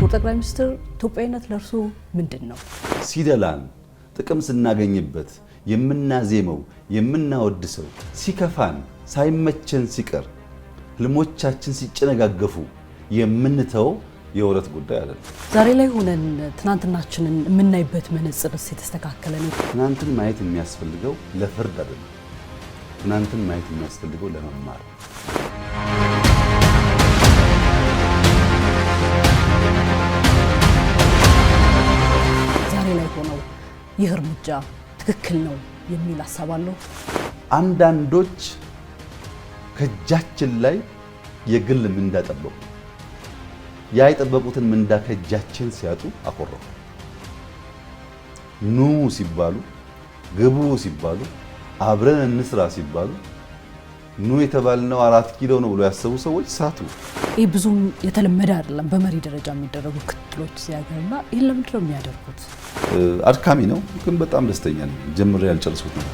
ክቡር ጠቅላይ ሚኒስትር ኢትዮጵያዊነት ለርሶ ምንድነው? ሲደላን ጥቅም ስናገኝበት የምናዜመው የምናወድሰው ሲከፋን ሳይመቸን ሲቀር ህልሞቻችን ሲጨነጋገፉ የምንተው የወረት ጉዳይ አይደለም። ዛሬ ላይ ሆነን ትናንትናችንን የምናይበት መነጽርስ የተስተካከለ ነው? ትናንትን ማየት የሚያስፈልገው ለፍርድ አይደለም። ትናንትን ማየት የሚያስፈልገው ለመማር። ዛሬ ላይ ሆነው ይህ እርምጃ ትክክል ነው የሚል ሐሳብ አለው? አንዳንዶች ከእጃችን ላይ የግል ምንዳ ጠበቁ። ያ የጠበቁትን ምንዳ ከእጃችን ሲያጡ አኮረፉ። ኑ ሲባሉ፣ ግቡ ሲባሉ፣ አብረን እንስራ ሲባሉ ኑ የተባልነው 4 ኪሎ ነው ብሎ ያሰቡ ሰዎች ሳቱ። ይህ ብዙም የተለመደ አይደለም በመሪ ደረጃ የሚደረጉ ክትሎች ሲያገርና ይሄን ለምንድን ነው የሚያደርጉት? አድካሚ ነው፣ ግን በጣም ደስተኛ ነኝ። ጀምሬ ያልጨረስኩት ነው።